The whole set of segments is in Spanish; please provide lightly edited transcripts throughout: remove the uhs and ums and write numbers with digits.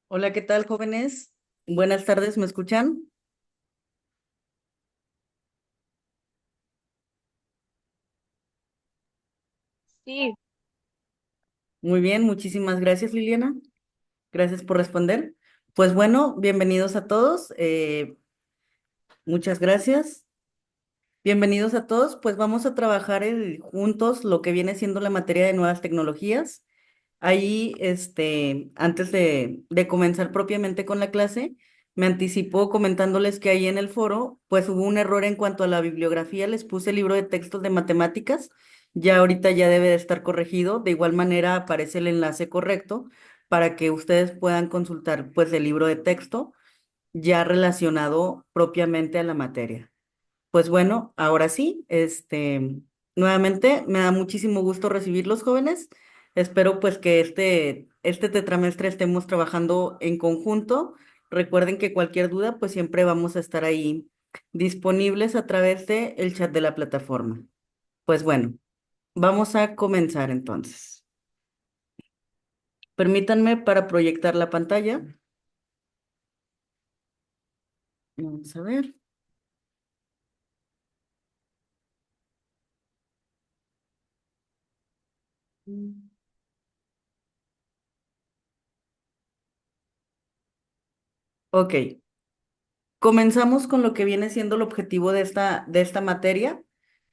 Hola, ¿qué tal, jóvenes? Buenas tardes, ¿me escuchan? Sí, Muy bien, muchísimas gracias, Liliana. Gracias por responder. Pues bueno, bienvenidos a todos. Muchas gracias. Bienvenidos a todos. Pues vamos a trabajar juntos lo que viene siendo la materia de nuevas tecnologías. Ahí, antes de comenzar propiamente con la clase, me anticipo comentándoles que ahí en el foro, pues hubo un error en cuanto a la bibliografía. Les puse el libro de textos de matemáticas. Ya ahorita ya debe de estar corregido. De igual manera aparece el enlace correcto para que ustedes puedan consultar, pues, el libro de texto ya relacionado propiamente a la materia. Pues bueno, ahora sí, nuevamente me da muchísimo gusto recibirlos, jóvenes. Espero pues que este tetramestre estemos trabajando en conjunto. Recuerden que cualquier duda, pues siempre vamos a estar ahí disponibles a través de el chat de la plataforma. Pues bueno, vamos a comenzar entonces. Permítanme para proyectar la pantalla. Vamos a ver. Ok, comenzamos con lo que viene siendo el objetivo de esta materia.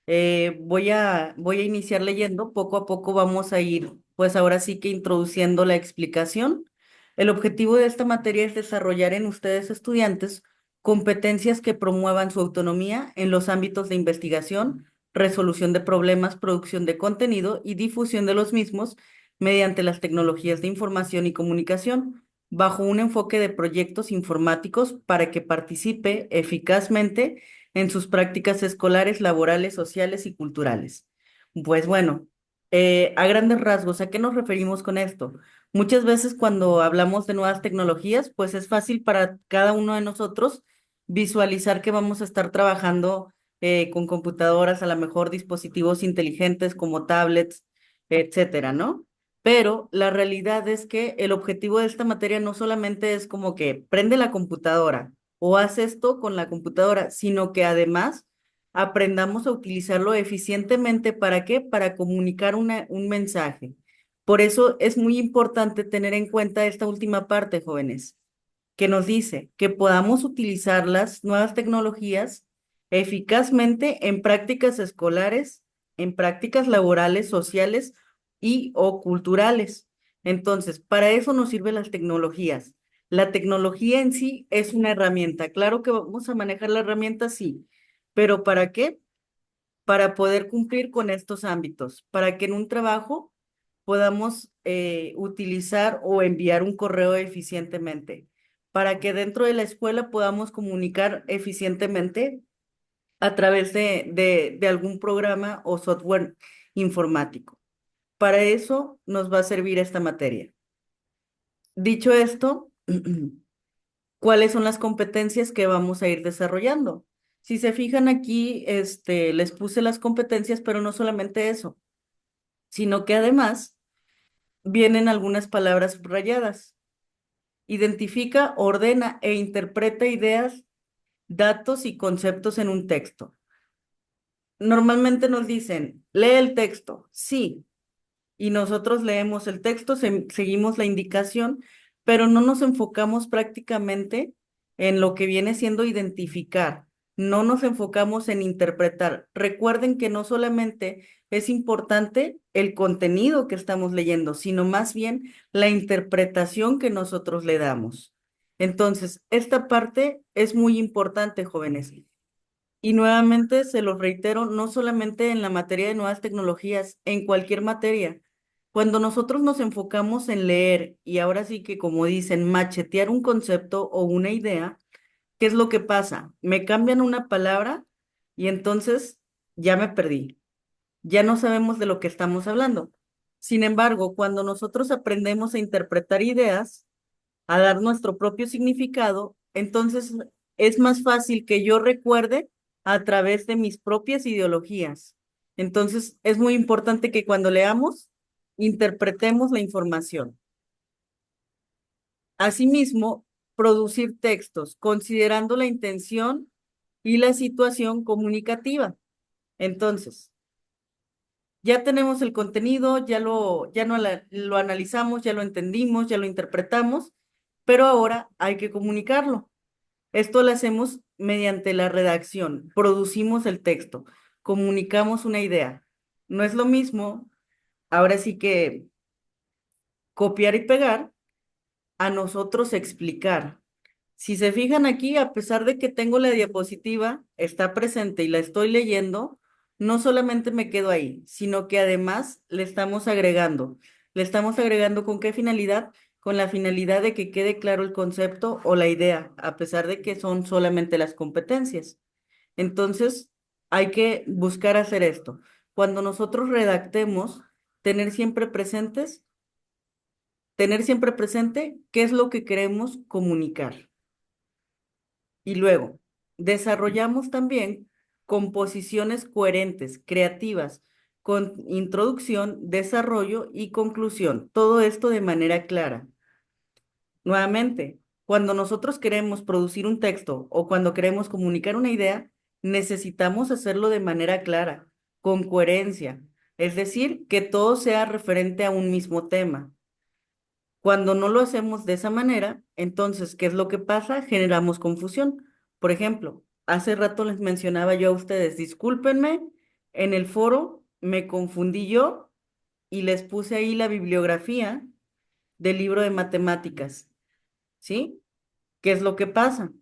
Voy a iniciar leyendo, poco a poco vamos a ir, pues ahora sí que introduciendo la explicación. El objetivo de esta materia es desarrollar en ustedes estudiantes competencias que promuevan su autonomía en los ámbitos de investigación, resolución de problemas, producción de contenido y difusión de los mismos mediante las tecnologías de información y comunicación, bajo un enfoque de proyectos informáticos para que participe eficazmente en sus prácticas escolares, laborales, sociales y culturales. Pues bueno, a grandes rasgos, ¿a qué nos referimos con esto? Muchas veces cuando hablamos de nuevas tecnologías, pues es fácil para cada uno de nosotros visualizar que vamos a estar trabajando con computadoras, a lo mejor dispositivos inteligentes como tablets, etcétera, ¿no? Pero la realidad es que el objetivo de esta materia no solamente es como que prende la computadora o haz esto con la computadora, sino que además aprendamos a utilizarlo eficientemente. ¿Para qué? Para comunicar un mensaje. Por eso es muy importante tener en cuenta esta última parte, jóvenes, que nos dice que podamos utilizar las nuevas tecnologías eficazmente en prácticas escolares, en prácticas laborales, sociales y o culturales. Entonces, para eso nos sirven las tecnologías. La tecnología en sí es una herramienta. Claro que vamos a manejar la herramienta, sí, pero ¿para qué? Para poder cumplir con estos ámbitos, para que en un trabajo podamos utilizar o enviar un correo eficientemente, para que dentro de la escuela podamos comunicar eficientemente a través de algún programa o software informático. Para eso nos va a servir esta materia. Dicho esto, ¿cuáles son las competencias que vamos a ir desarrollando? Si se fijan aquí, les puse las competencias, pero no solamente eso, sino que además vienen algunas palabras subrayadas. Identifica, ordena e interpreta ideas, datos y conceptos en un texto. Normalmente nos dicen, lee el texto, sí, y nosotros leemos el texto, seguimos la indicación, pero no nos enfocamos prácticamente en lo que viene siendo identificar, no nos enfocamos en interpretar. Recuerden que no solamente es importante el contenido que estamos leyendo, sino más bien la interpretación que nosotros le damos. Entonces, esta parte es muy importante, jóvenes. Y nuevamente se los reitero, no solamente en la materia de nuevas tecnologías, en cualquier materia. Cuando nosotros nos enfocamos en leer y ahora sí que, como dicen, machetear un concepto o una idea, ¿qué es lo que pasa? Me cambian una palabra y entonces ya me perdí. Ya no sabemos de lo que estamos hablando. Sin embargo, cuando nosotros aprendemos a interpretar ideas, a dar nuestro propio significado, entonces es más fácil que yo recuerde a través de mis propias ideologías. Entonces, es muy importante que cuando leamos, interpretemos la información. Asimismo, producir textos considerando la intención y la situación comunicativa. Entonces, ya tenemos el contenido, ya no lo analizamos, ya lo entendimos, ya lo interpretamos, pero ahora hay que comunicarlo. Esto lo hacemos mediante la redacción, producimos el texto, comunicamos una idea. No es lo mismo, ahora sí que copiar y pegar, a nosotros explicar. Si se fijan aquí, a pesar de que tengo la diapositiva, está presente y la estoy leyendo, no solamente me quedo ahí, sino que además le estamos agregando. ¿Le estamos agregando con qué finalidad? Con la finalidad de que quede claro el concepto o la idea, a pesar de que son solamente las competencias. Entonces, hay que buscar hacer esto. Cuando nosotros redactemos, tener siempre presentes, tener siempre presente qué es lo que queremos comunicar. Y luego, desarrollamos también composiciones coherentes, creativas, con introducción, desarrollo y conclusión. Todo esto de manera clara. Nuevamente, cuando nosotros queremos producir un texto o cuando queremos comunicar una idea, necesitamos hacerlo de manera clara, con coherencia. Es decir, que todo sea referente a un mismo tema. Cuando no lo hacemos de esa manera, entonces, ¿qué es lo que pasa? Generamos confusión. Por ejemplo, hace rato les mencionaba yo a ustedes, discúlpenme, en el foro me confundí yo y les puse ahí la bibliografía del libro de matemáticas, ¿sí? ¿Qué es lo que pasa?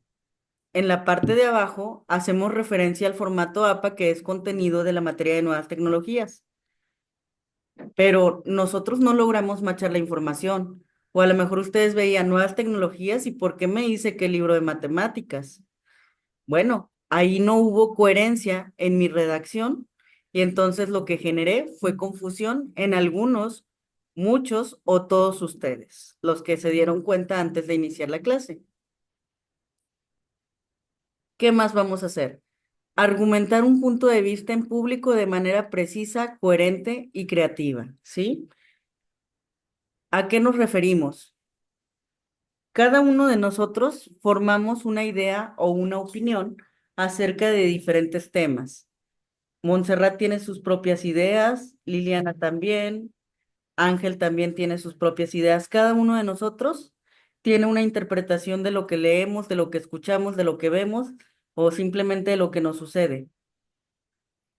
En la parte de abajo hacemos referencia al formato APA, que es contenido de la materia de nuevas tecnologías, pero nosotros no logramos machar la información. O a lo mejor ustedes veían nuevas tecnologías y ¿por qué me dice que el libro de matemáticas? Bueno, ahí no hubo coherencia en mi redacción y entonces lo que generé fue confusión en algunos, muchos o todos ustedes, los que se dieron cuenta antes de iniciar la clase. ¿Qué más vamos a hacer? Argumentar un punto de vista en público de manera precisa, coherente y creativa, ¿sí? ¿A qué nos referimos? Cada uno de nosotros formamos una idea o una opinión acerca de diferentes temas. Montserrat tiene sus propias ideas, Liliana también, Ángel también tiene sus propias ideas. Cada uno de nosotros tiene una interpretación de lo que leemos, de lo que escuchamos, de lo que vemos o simplemente de lo que nos sucede.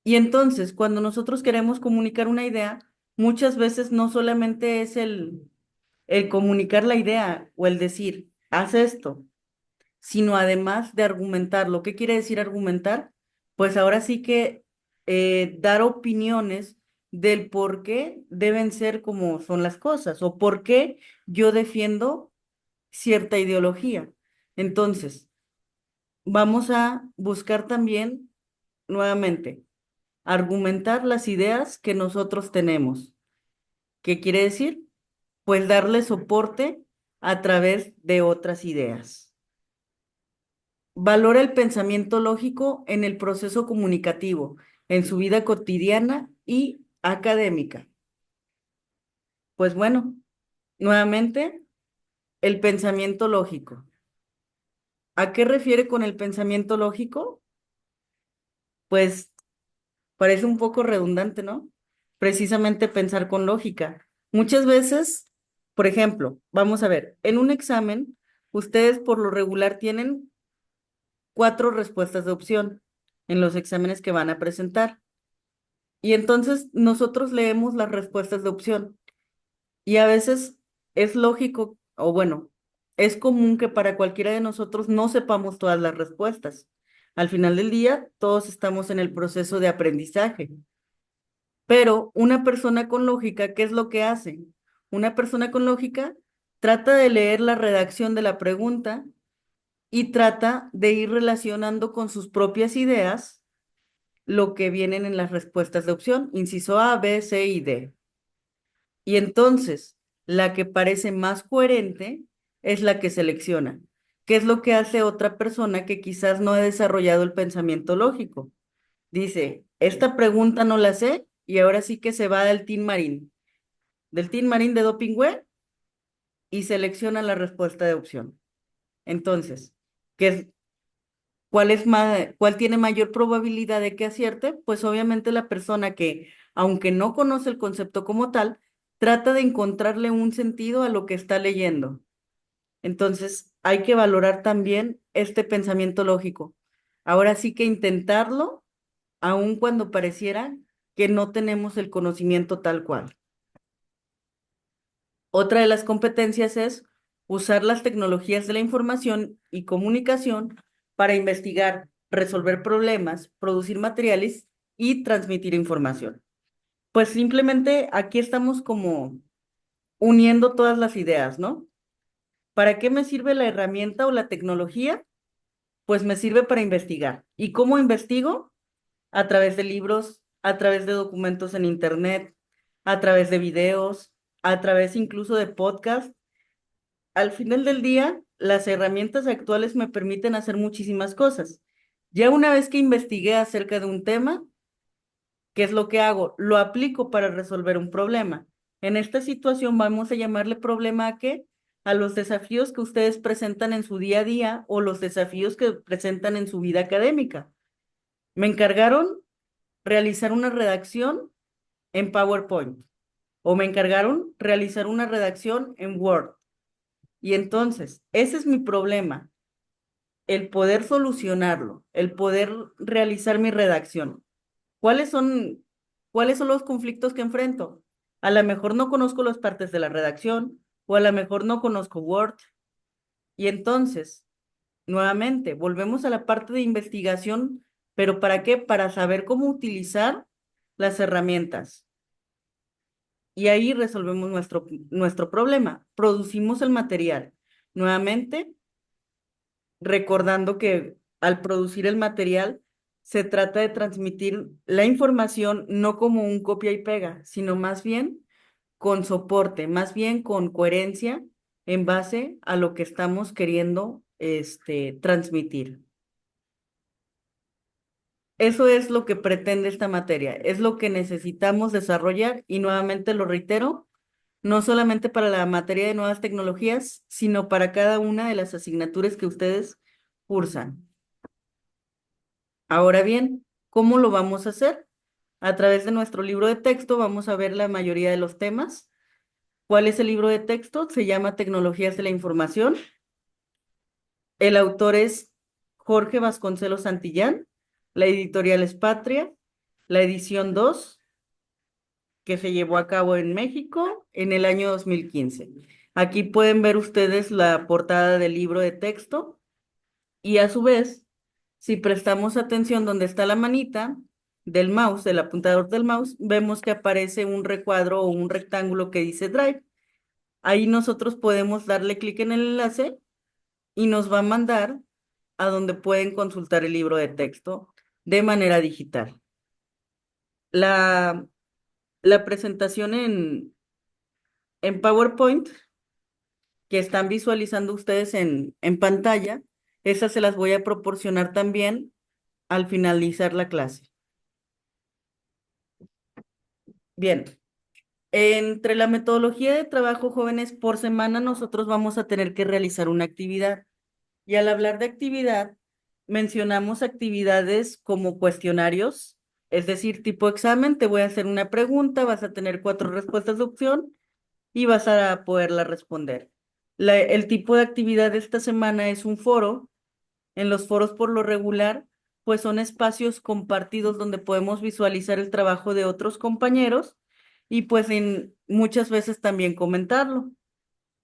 Y entonces, cuando nosotros queremos comunicar una idea, muchas veces no solamente es el comunicar la idea o el decir, haz esto, sino además de argumentarlo. ¿Qué quiere decir argumentar? Pues ahora sí que dar opiniones del por qué deben ser como son las cosas o por qué yo defiendo cierta ideología. Entonces, vamos a buscar también, nuevamente, argumentar las ideas que nosotros tenemos. ¿Qué quiere decir? Pues darle soporte a través de otras ideas. Valora el pensamiento lógico en el proceso comunicativo, en su vida cotidiana y académica. Pues bueno, nuevamente, el pensamiento lógico. ¿A qué refiere con el pensamiento lógico? Pues parece un poco redundante, ¿no? Precisamente pensar con lógica. Muchas veces, por ejemplo, vamos a ver, en un examen, ustedes por lo regular tienen 4 respuestas de opción en los exámenes que van a presentar. Y entonces nosotros leemos las respuestas de opción y a veces es lógico, o bueno, es común que para cualquiera de nosotros no sepamos todas las respuestas. Al final del día, todos estamos en el proceso de aprendizaje. Pero una persona con lógica, ¿qué es lo que hace? Una persona con lógica trata de leer la redacción de la pregunta y trata de ir relacionando con sus propias ideas lo que vienen en las respuestas de opción, inciso A, B, C y D. Y entonces, la que parece más coherente es la que selecciona. ¿Qué es lo que hace otra persona que quizás no ha desarrollado el pensamiento lógico? Dice, esta pregunta no la sé y ahora sí que se va del Team Marín de Dopingüe y selecciona la respuesta de opción. Entonces, ¿qué es, cuál tiene mayor probabilidad de que acierte? Pues obviamente la persona que, aunque no conoce el concepto como tal, trata de encontrarle un sentido a lo que está leyendo. Entonces, hay que valorar también este pensamiento lógico. Ahora sí que intentarlo, aun cuando pareciera que no tenemos el conocimiento tal cual. Otra de las competencias es usar las tecnologías de la información y comunicación para investigar, resolver problemas, producir materiales y transmitir información. Pues simplemente aquí estamos como uniendo todas las ideas, ¿no? ¿Para qué me sirve la herramienta o la tecnología? Pues me sirve para investigar. ¿Y cómo investigo? A través de libros, a través de documentos en internet, a través de videos, a través incluso de podcasts. Al final del día, las herramientas actuales me permiten hacer muchísimas cosas. Ya una vez que investigué acerca de un tema, ¿qué es lo que hago? Lo aplico para resolver un problema. En esta situación vamos a llamarle problema a qué? A los desafíos que ustedes presentan en su día a día o los desafíos que presentan en su vida académica. Me encargaron realizar una redacción en PowerPoint o me encargaron realizar una redacción en Word. Y entonces, ese es mi problema, el poder solucionarlo, el poder realizar mi redacción. ¿Cuáles son, cuáles son los conflictos que enfrento? A lo mejor no conozco las partes de la redacción o a lo mejor no conozco Word. Y entonces, nuevamente, volvemos a la parte de investigación, pero ¿para qué? Para saber cómo utilizar las herramientas. Y ahí resolvemos nuestro problema, producimos el material. Nuevamente, recordando que al producir el material se trata de transmitir la información no como un copia y pega, sino más bien con soporte, más bien con coherencia en base a lo que estamos queriendo transmitir. Eso es lo que pretende esta materia, es lo que necesitamos desarrollar y nuevamente lo reitero, no solamente para la materia de nuevas tecnologías, sino para cada una de las asignaturas que ustedes cursan. Ahora bien, ¿cómo lo vamos a hacer? A través de nuestro libro de texto vamos a ver la mayoría de los temas. ¿Cuál es el libro de texto? Se llama Tecnologías de la Información. El autor es Jorge Vasconcelos Santillán. La editorial es Patria. La edición 2 que se llevó a cabo en México en el año 2015. Aquí pueden ver ustedes la portada del libro de texto y a su vez, si prestamos atención donde está la manita del mouse, del apuntador del mouse, vemos que aparece un recuadro o un rectángulo que dice Drive. Ahí nosotros podemos darle clic en el enlace y nos va a mandar a donde pueden consultar el libro de texto de manera digital. La, la presentación en PowerPoint que están visualizando ustedes en pantalla, esas se las voy a proporcionar también al finalizar la clase. Bien, entre la metodología de trabajo jóvenes por semana, nosotros vamos a tener que realizar una actividad. Y al hablar de actividad, mencionamos actividades como cuestionarios, es decir, tipo examen, te voy a hacer una pregunta, vas a tener 4 respuestas de opción y vas a poderla responder. El tipo de actividad de esta semana es un foro. En los foros por lo regular, pues son espacios compartidos donde podemos visualizar el trabajo de otros compañeros y pues muchas veces también comentarlo.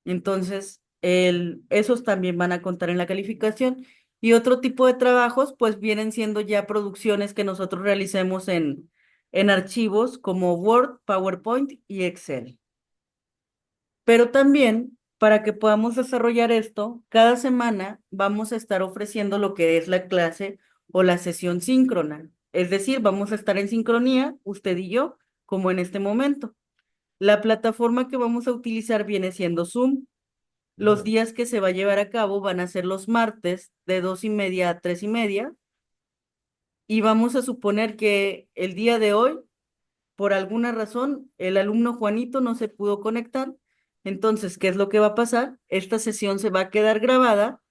Entonces, esos también van a contar en la calificación. Y otro tipo de trabajos, pues vienen siendo ya producciones que nosotros realicemos en archivos como Word, PowerPoint y Excel. Pero también, para que podamos desarrollar esto, cada semana vamos a estar ofreciendo lo que es la clase o la sesión síncrona. Es decir, vamos a estar en sincronía, usted y yo, como en este momento. La plataforma que vamos a utilizar viene siendo Zoom. Los días que se va a llevar a cabo van a ser los martes de 2:30 a 3:30 y vamos a suponer que el día de hoy, por alguna razón, el alumno Juanito no se pudo conectar. Entonces, ¿qué es lo que va a pasar? Esta sesión se va a quedar grabada,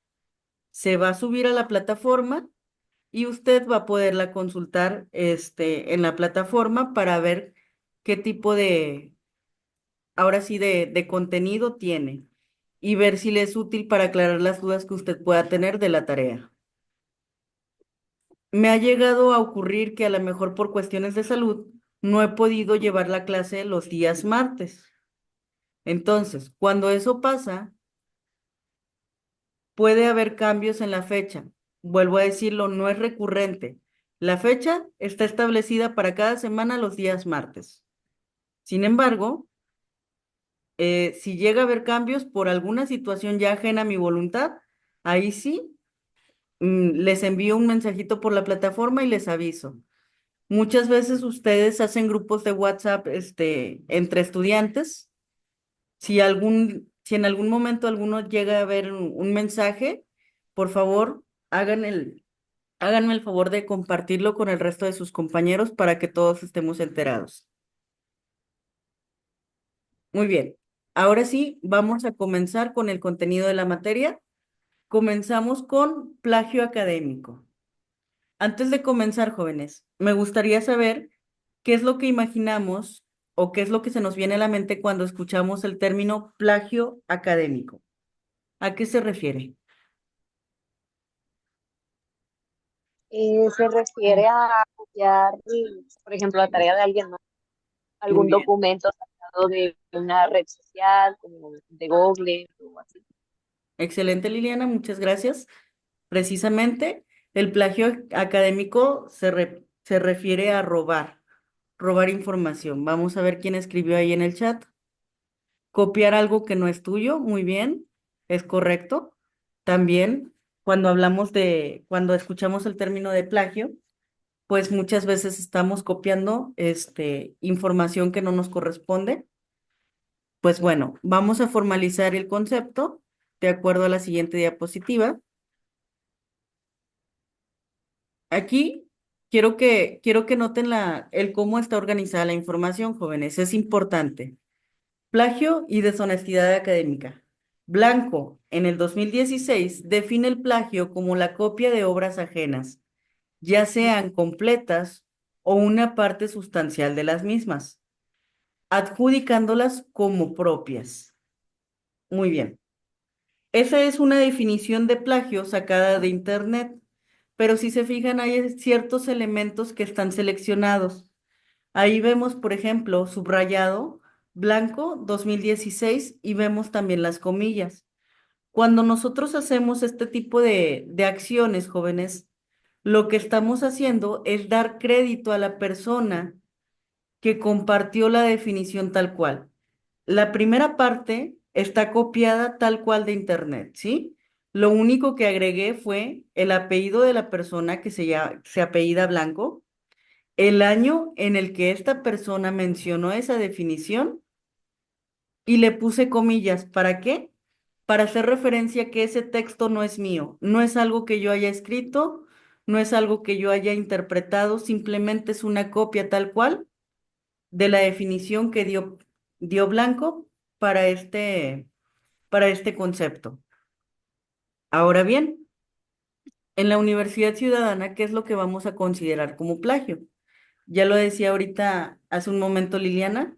se va a subir a la plataforma y usted va a poderla consultar en la plataforma para ver qué tipo de, ahora sí, de contenido tiene y ver si le es útil para aclarar las dudas que usted pueda tener de la tarea. Me ha llegado a ocurrir que a lo mejor por cuestiones de salud no he podido llevar la clase los días martes. Entonces, cuando eso pasa, puede haber cambios en la fecha. Vuelvo a decirlo, no es recurrente. La fecha está establecida para cada semana los días martes. Sin embargo, si llega a haber cambios por alguna situación ya ajena a mi voluntad, ahí sí, les envío un mensajito por la plataforma y les aviso. Muchas veces ustedes hacen grupos de WhatsApp, entre estudiantes. Si en algún momento alguno llega a ver un mensaje, por favor, háganme el favor de compartirlo con el resto de sus compañeros para que todos estemos enterados. Muy bien. Ahora sí, vamos a comenzar con el contenido de la materia. Comenzamos con plagio académico. Antes de comenzar, jóvenes, me gustaría saber qué es lo que imaginamos o qué es lo que se nos viene a la mente cuando escuchamos el término plagio académico. ¿A qué se refiere? Se refiere a copiar, por ejemplo, la tarea de alguien, ¿no? Muy Algún bien. documento sacado de una red social, como de Google o así. Excelente, Liliana, muchas gracias. Precisamente, el plagio académico se refiere a robar información. Vamos a ver quién escribió ahí en el chat. Copiar algo que no es tuyo, muy bien, es correcto. También, cuando escuchamos el término de plagio, pues muchas veces estamos copiando, información que no nos corresponde. Pues bueno, vamos a formalizar el concepto de acuerdo a la siguiente diapositiva. Aquí quiero que noten el cómo está organizada la información, jóvenes. Es importante. Plagio y deshonestidad académica. Blanco, en el 2016, define el plagio como la copia de obras ajenas, ya sean completas o una parte sustancial de las mismas, adjudicándolas como propias. Muy bien. Esa es una definición de plagio sacada de Internet, pero si se fijan, hay ciertos elementos que están seleccionados. Ahí vemos, por ejemplo, subrayado, blanco 2016 y vemos también las comillas. Cuando nosotros hacemos este tipo de acciones, jóvenes, lo que estamos haciendo es dar crédito a la persona que compartió la definición tal cual. La primera parte está copiada tal cual de internet, ¿sí? Lo único que agregué fue el apellido de la persona que se apellida Blanco, el año en el que esta persona mencionó esa definición y le puse comillas. ¿Para qué? Para hacer referencia que ese texto no es mío, no es algo que yo haya escrito, no es algo que yo haya interpretado, simplemente es una copia tal cual de la definición que dio Blanco para para este concepto. Ahora bien, en la Universidad Ciudadana, ¿qué es lo que vamos a considerar como plagio? Ya lo decía ahorita, hace un momento Liliana,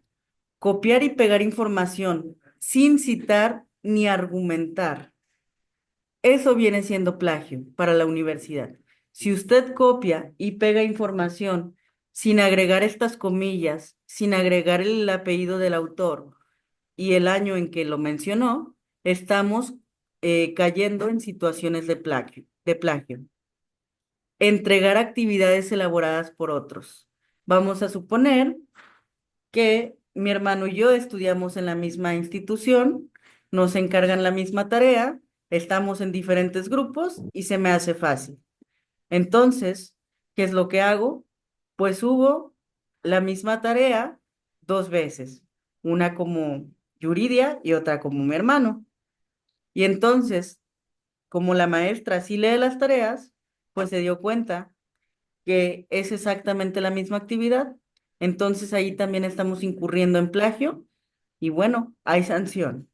copiar y pegar información sin citar ni argumentar. Eso viene siendo plagio para la universidad. Si usted copia y pega información sin agregar estas comillas, sin agregar el apellido del autor y el año en que lo mencionó, estamos cayendo en situaciones de plagio. Entregar actividades elaboradas por otros. Vamos a suponer que mi hermano y yo estudiamos en la misma institución, nos encargan la misma tarea, estamos en diferentes grupos y se me hace fácil. Entonces, ¿qué es lo que hago? Pues hubo la misma tarea dos veces, una como Yuridia y otra como mi hermano. Y entonces, como la maestra sí lee las tareas, pues se dio cuenta que es exactamente la misma actividad, entonces ahí también estamos incurriendo en plagio y bueno, hay sanción.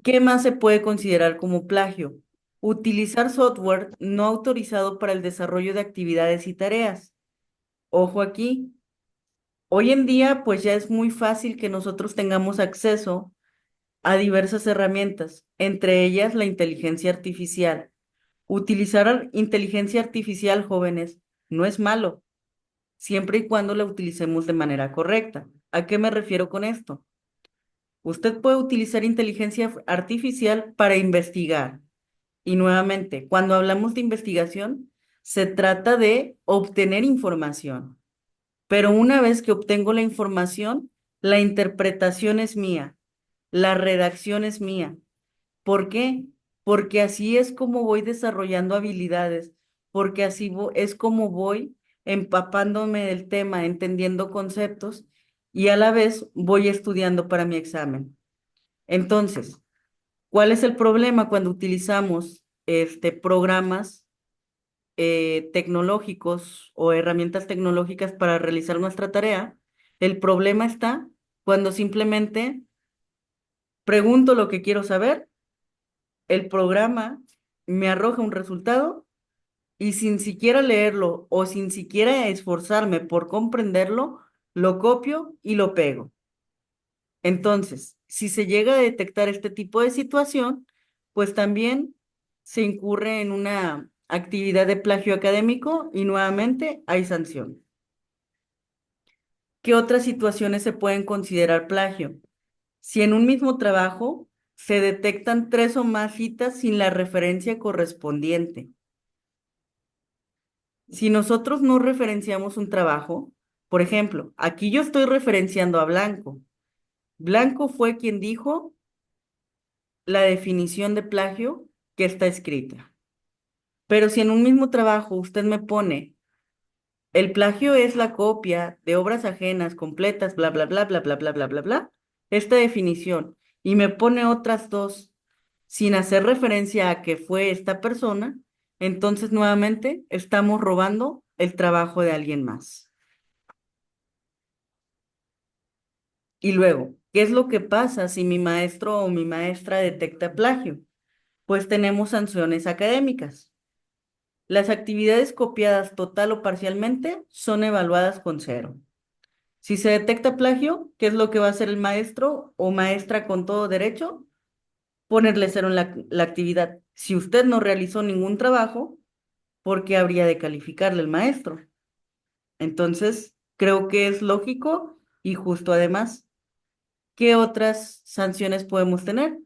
¿Qué más se puede considerar como plagio? Utilizar software no autorizado para el desarrollo de actividades y tareas. Ojo aquí, hoy en día pues ya es muy fácil que nosotros tengamos acceso a diversas herramientas, entre ellas la inteligencia artificial. Utilizar inteligencia artificial, jóvenes, no es malo, siempre y cuando la utilicemos de manera correcta. ¿A qué me refiero con esto? Usted puede utilizar inteligencia artificial para investigar. Y nuevamente, cuando hablamos de investigación, se trata de obtener información. Pero una vez que obtengo la información, la interpretación es mía, la redacción es mía. ¿Por qué? Porque así es como voy desarrollando habilidades, porque así es como voy empapándome del tema, entendiendo conceptos y a la vez voy estudiando para mi examen. Entonces, ¿cuál es el problema cuando utilizamos programas tecnológicos o herramientas tecnológicas para realizar nuestra tarea? El problema está cuando simplemente pregunto lo que quiero saber, el programa me arroja un resultado y sin siquiera leerlo o sin siquiera esforzarme por comprenderlo, lo copio y lo pego. Entonces, si se llega a detectar este tipo de situación, pues también se incurre en una actividad de plagio académico y nuevamente hay sanción. ¿Qué otras situaciones se pueden considerar plagio? Si en un mismo trabajo se detectan tres o más citas sin la referencia correspondiente. Si nosotros no referenciamos un trabajo, por ejemplo, aquí yo estoy referenciando a Blanco. Blanco fue quien dijo la definición de plagio que está escrita. Pero si en un mismo trabajo usted me pone, el plagio es la copia de obras ajenas completas, bla, bla, bla, bla, bla, bla, bla, bla, bla, esta definición, y me pone otras dos sin hacer referencia a que fue esta persona, entonces nuevamente estamos robando el trabajo de alguien más. Y luego, ¿qué es lo que pasa si mi maestro o mi maestra detecta plagio? Pues tenemos sanciones académicas. Las actividades copiadas total o parcialmente son evaluadas con cero. Si se detecta plagio, ¿qué es lo que va a hacer el maestro o maestra con todo derecho? Ponerle cero en la actividad. Si usted no realizó ningún trabajo, ¿por qué habría de calificarle el maestro? Entonces, creo que es lógico y justo además. ¿Qué otras sanciones podemos tener?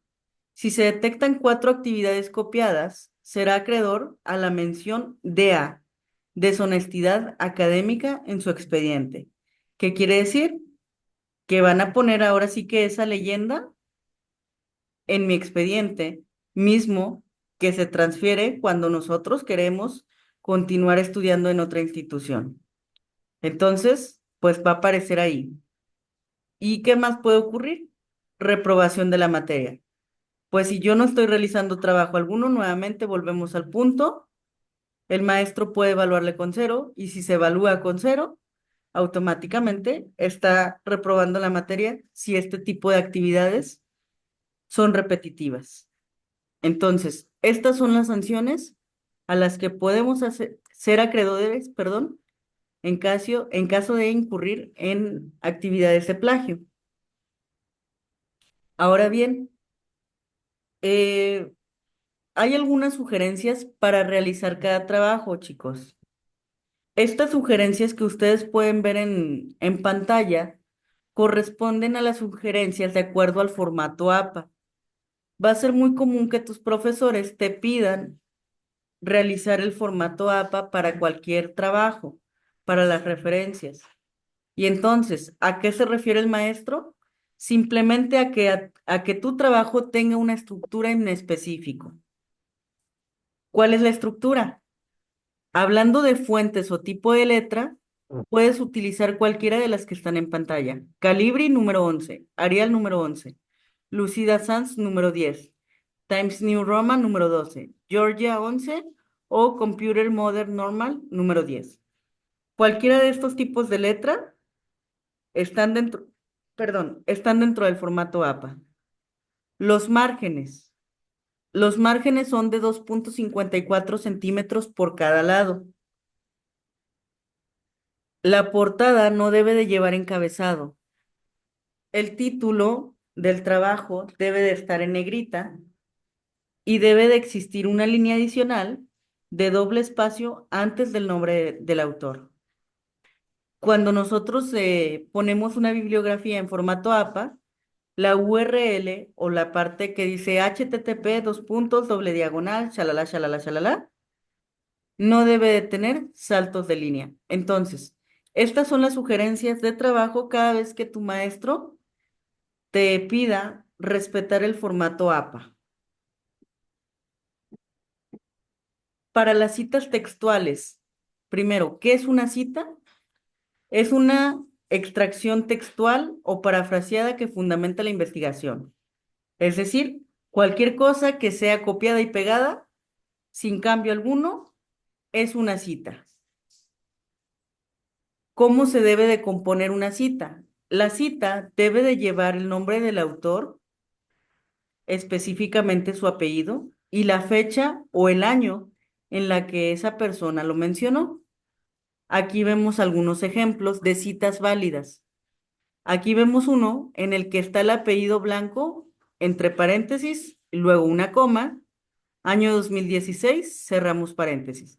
Si se detectan cuatro actividades copiadas, será acreedor a la mención DA, deshonestidad académica en su expediente. ¿Qué quiere decir? Que van a poner ahora sí que esa leyenda en mi expediente mismo que se transfiere cuando nosotros queremos continuar estudiando en otra institución. Entonces, pues va a aparecer ahí. ¿Y qué más puede ocurrir? Reprobación de la materia. Pues si yo no estoy realizando trabajo alguno, nuevamente volvemos al punto. El maestro puede evaluarle con cero y si se evalúa con cero, automáticamente está reprobando la materia si este tipo de actividades son repetitivas. Entonces, estas son las sanciones a las que podemos ser acreedores, perdón, en caso de incurrir en actividades de plagio. Ahora bien, eh, hay algunas sugerencias para realizar cada trabajo, chicos. Estas sugerencias que ustedes pueden ver en pantalla corresponden a las sugerencias de acuerdo al formato APA. Va a ser muy común que tus profesores te pidan realizar el formato APA para cualquier trabajo, para las referencias. Y entonces, ¿a qué se refiere el maestro? Simplemente a que tu trabajo tenga una estructura en específico. ¿Cuál es la estructura? Hablando de fuentes o tipo de letra, puedes utilizar cualquiera de las que están en pantalla. Calibri número 11, Arial número 11, Lucida Sans número 10, Times New Roman número 12, Georgia 11 o Computer Modern Normal número 10. Cualquiera de estos tipos de letra están dentro, perdón, están dentro del formato APA. Los márgenes. Los márgenes son de 2,54 centímetros por cada lado. La portada no debe de llevar encabezado. El título del trabajo debe de estar en negrita y debe de existir una línea adicional de doble espacio antes del nombre del autor. Cuando nosotros ponemos una bibliografía en formato APA, la URL o la parte que dice http dos puntos doble diagonal, shalala, shalala, shalala, no debe de tener saltos de línea. Entonces, estas son las sugerencias de trabajo cada vez que tu maestro te pida respetar el formato APA. Para las citas textuales, primero, ¿qué es una cita? Es una extracción textual o parafraseada que fundamenta la investigación. Es decir, cualquier cosa que sea copiada y pegada sin cambio alguno es una cita. ¿Cómo se debe de componer una cita? La cita debe de llevar el nombre del autor, específicamente su apellido, y la fecha o el año en la que esa persona lo mencionó. Aquí vemos algunos ejemplos de citas válidas. Aquí vemos uno en el que está el apellido Blanco, entre paréntesis, y luego una coma, año 2016, cerramos paréntesis.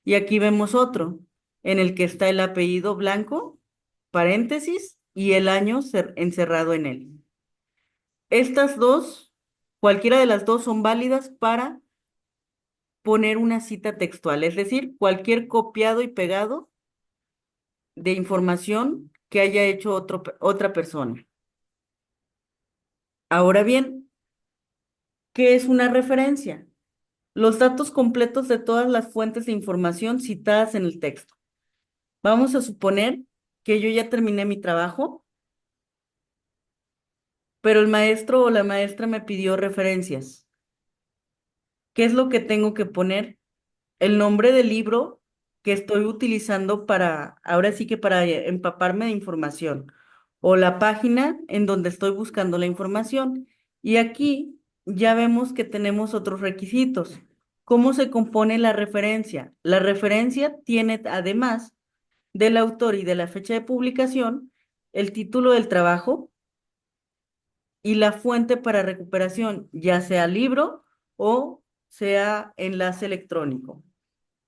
Y aquí vemos otro en el que está el apellido Blanco, paréntesis, y el año encerrado en él. Estas dos, cualquiera de las dos son válidas para poner una cita textual, es decir, cualquier copiado y pegado de información que haya hecho otra persona. Ahora bien, ¿qué es una referencia? Los datos completos de todas las fuentes de información citadas en el texto. Vamos a suponer que yo ya terminé mi trabajo, pero el maestro o la maestra me pidió referencias. ¿Qué es lo que tengo que poner? El nombre del libro que estoy utilizando para, ahora sí que para empaparme de información, o la página en donde estoy buscando la información. Y aquí ya vemos que tenemos otros requisitos. ¿Cómo se compone la referencia? La referencia tiene, además del autor y de la fecha de publicación, el título del trabajo y la fuente para recuperación, ya sea libro o sea enlace electrónico.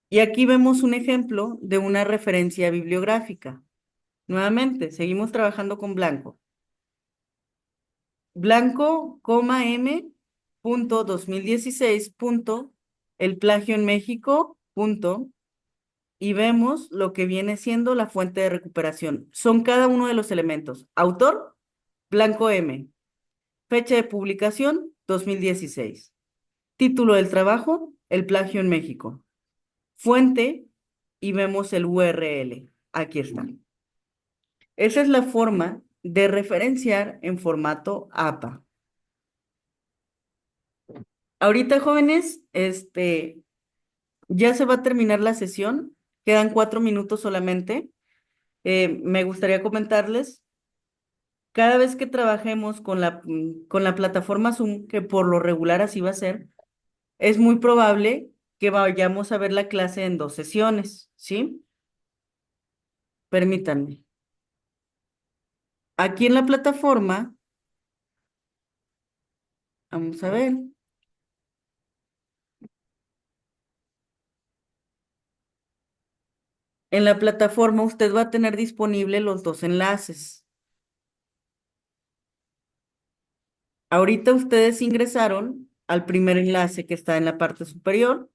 Y aquí vemos un ejemplo de una referencia bibliográfica. Nuevamente, seguimos trabajando con Blanco. Blanco, M, punto 2016, punto, el plagio en México, punto, y vemos lo que viene siendo la fuente de recuperación. Son cada uno de los elementos. Autor, Blanco M. Fecha de publicación, 2016. Título del trabajo, el plagio en México. Fuente, y vemos el URL. Aquí está. Esa es la forma de referenciar en formato APA. Ahorita, jóvenes, ya se va a terminar la sesión. Quedan 4 minutos solamente. Me gustaría comentarles, cada vez que trabajemos con la plataforma Zoom, que por lo regular así va a ser, es muy probable que vayamos a ver la clase en 2 sesiones, ¿sí? Permítanme. Aquí en la plataforma, vamos a ver. En la plataforma usted va a tener disponible los dos enlaces. Ahorita ustedes ingresaron al primer enlace que está en la parte superior.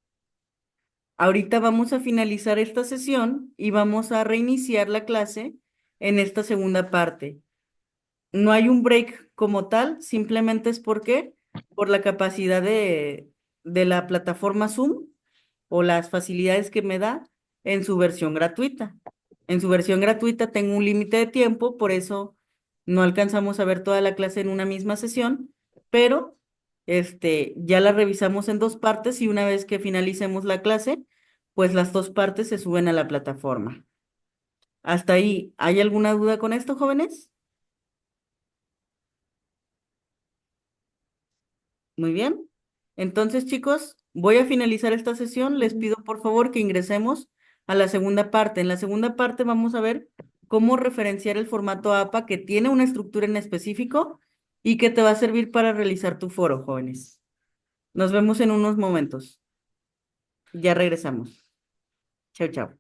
Ahorita vamos a finalizar esta sesión y vamos a reiniciar la clase en esta segunda parte. No hay un break como tal, simplemente es porque por la capacidad de la plataforma Zoom o las facilidades que me da en su versión gratuita. En su versión gratuita tengo un límite de tiempo, por eso no alcanzamos a ver toda la clase en una misma sesión, pero ya la revisamos en dos partes y una vez que finalicemos la clase, pues las dos partes se suben a la plataforma. Hasta ahí, ¿hay alguna duda con esto, jóvenes? Muy bien. Entonces, chicos, voy a finalizar esta sesión. Les Ujú. pido por favor que ingresemos a la segunda parte. En la segunda parte vamos a ver cómo referenciar el formato APA que tiene una estructura en específico y que te va a servir para realizar tu foro, jóvenes. Nos vemos en unos momentos. Ya regresamos. Chao, chao.